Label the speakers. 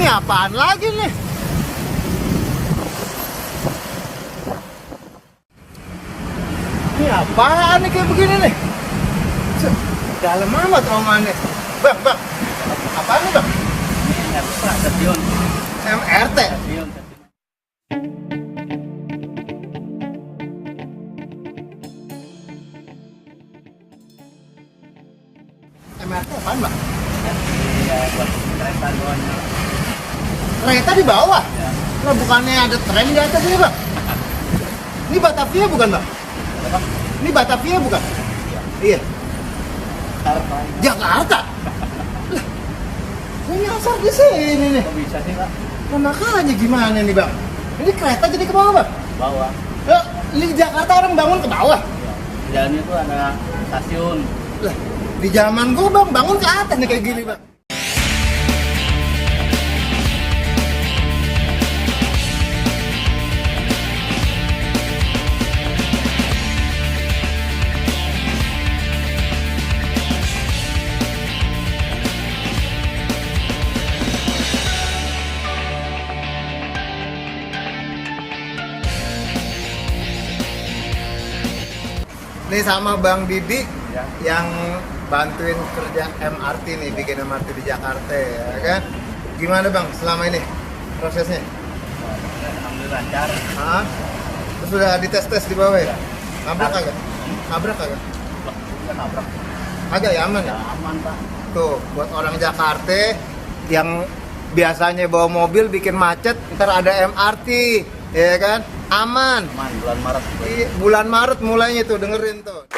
Speaker 1: Ini apaan lagi nih? Ini apaan nih kayak begini nih? Dalam amat omongannya. Bang, apaan nih bang?
Speaker 2: Ini apa? Stasiun.
Speaker 1: MRT?
Speaker 2: Stasiun.
Speaker 1: MRT apaan bang?
Speaker 2: Iya, buat kereta doanya.
Speaker 1: Kereta di bawah?
Speaker 2: Ya.
Speaker 1: Nah bukannya ada tren di atas ini bang? Ini Batavia bukan bang?
Speaker 2: Apa?
Speaker 1: Ini Batavia bukan?
Speaker 2: Iya.
Speaker 1: Iya.
Speaker 2: Harapan.
Speaker 1: Jakarta? Lah, saya nyasar di sini nih.
Speaker 2: Kok bisa sih, Pak?
Speaker 1: Nah makanya gimana nih bang? Ini kereta jadi ke bawah bang?
Speaker 2: Bawah.
Speaker 1: Lah, di Jakarta orang bangun ke bawah?
Speaker 2: Iya. Di jalannya tuh ada stasiun.
Speaker 1: Lah, di zaman gua bang bangun ke atas nih kayak gini bang. Nih sama Bang Didi
Speaker 2: Ya.
Speaker 1: yang bantuin kerja MRT nih, bikin MRT di Jakarta ya kan. Gimana Bang selama ini prosesnya?
Speaker 2: Alhamdulillah lancar.
Speaker 1: Hah? Terus sudah dites-tes di bawah ya?
Speaker 2: Ya.
Speaker 1: Nabrak kagak? Nabrak kagak?
Speaker 2: Kita nabrak.
Speaker 1: Kagak ya, aman ya?
Speaker 2: Ya aman, Pak.
Speaker 1: Tuh, buat orang Jakarta yang biasanya bawa mobil bikin macet, ntar ada MRT, ya kan? Aman.
Speaker 2: Aman bulan Maret.
Speaker 1: Bulan Maret mulainya tuh, dengerin tuh.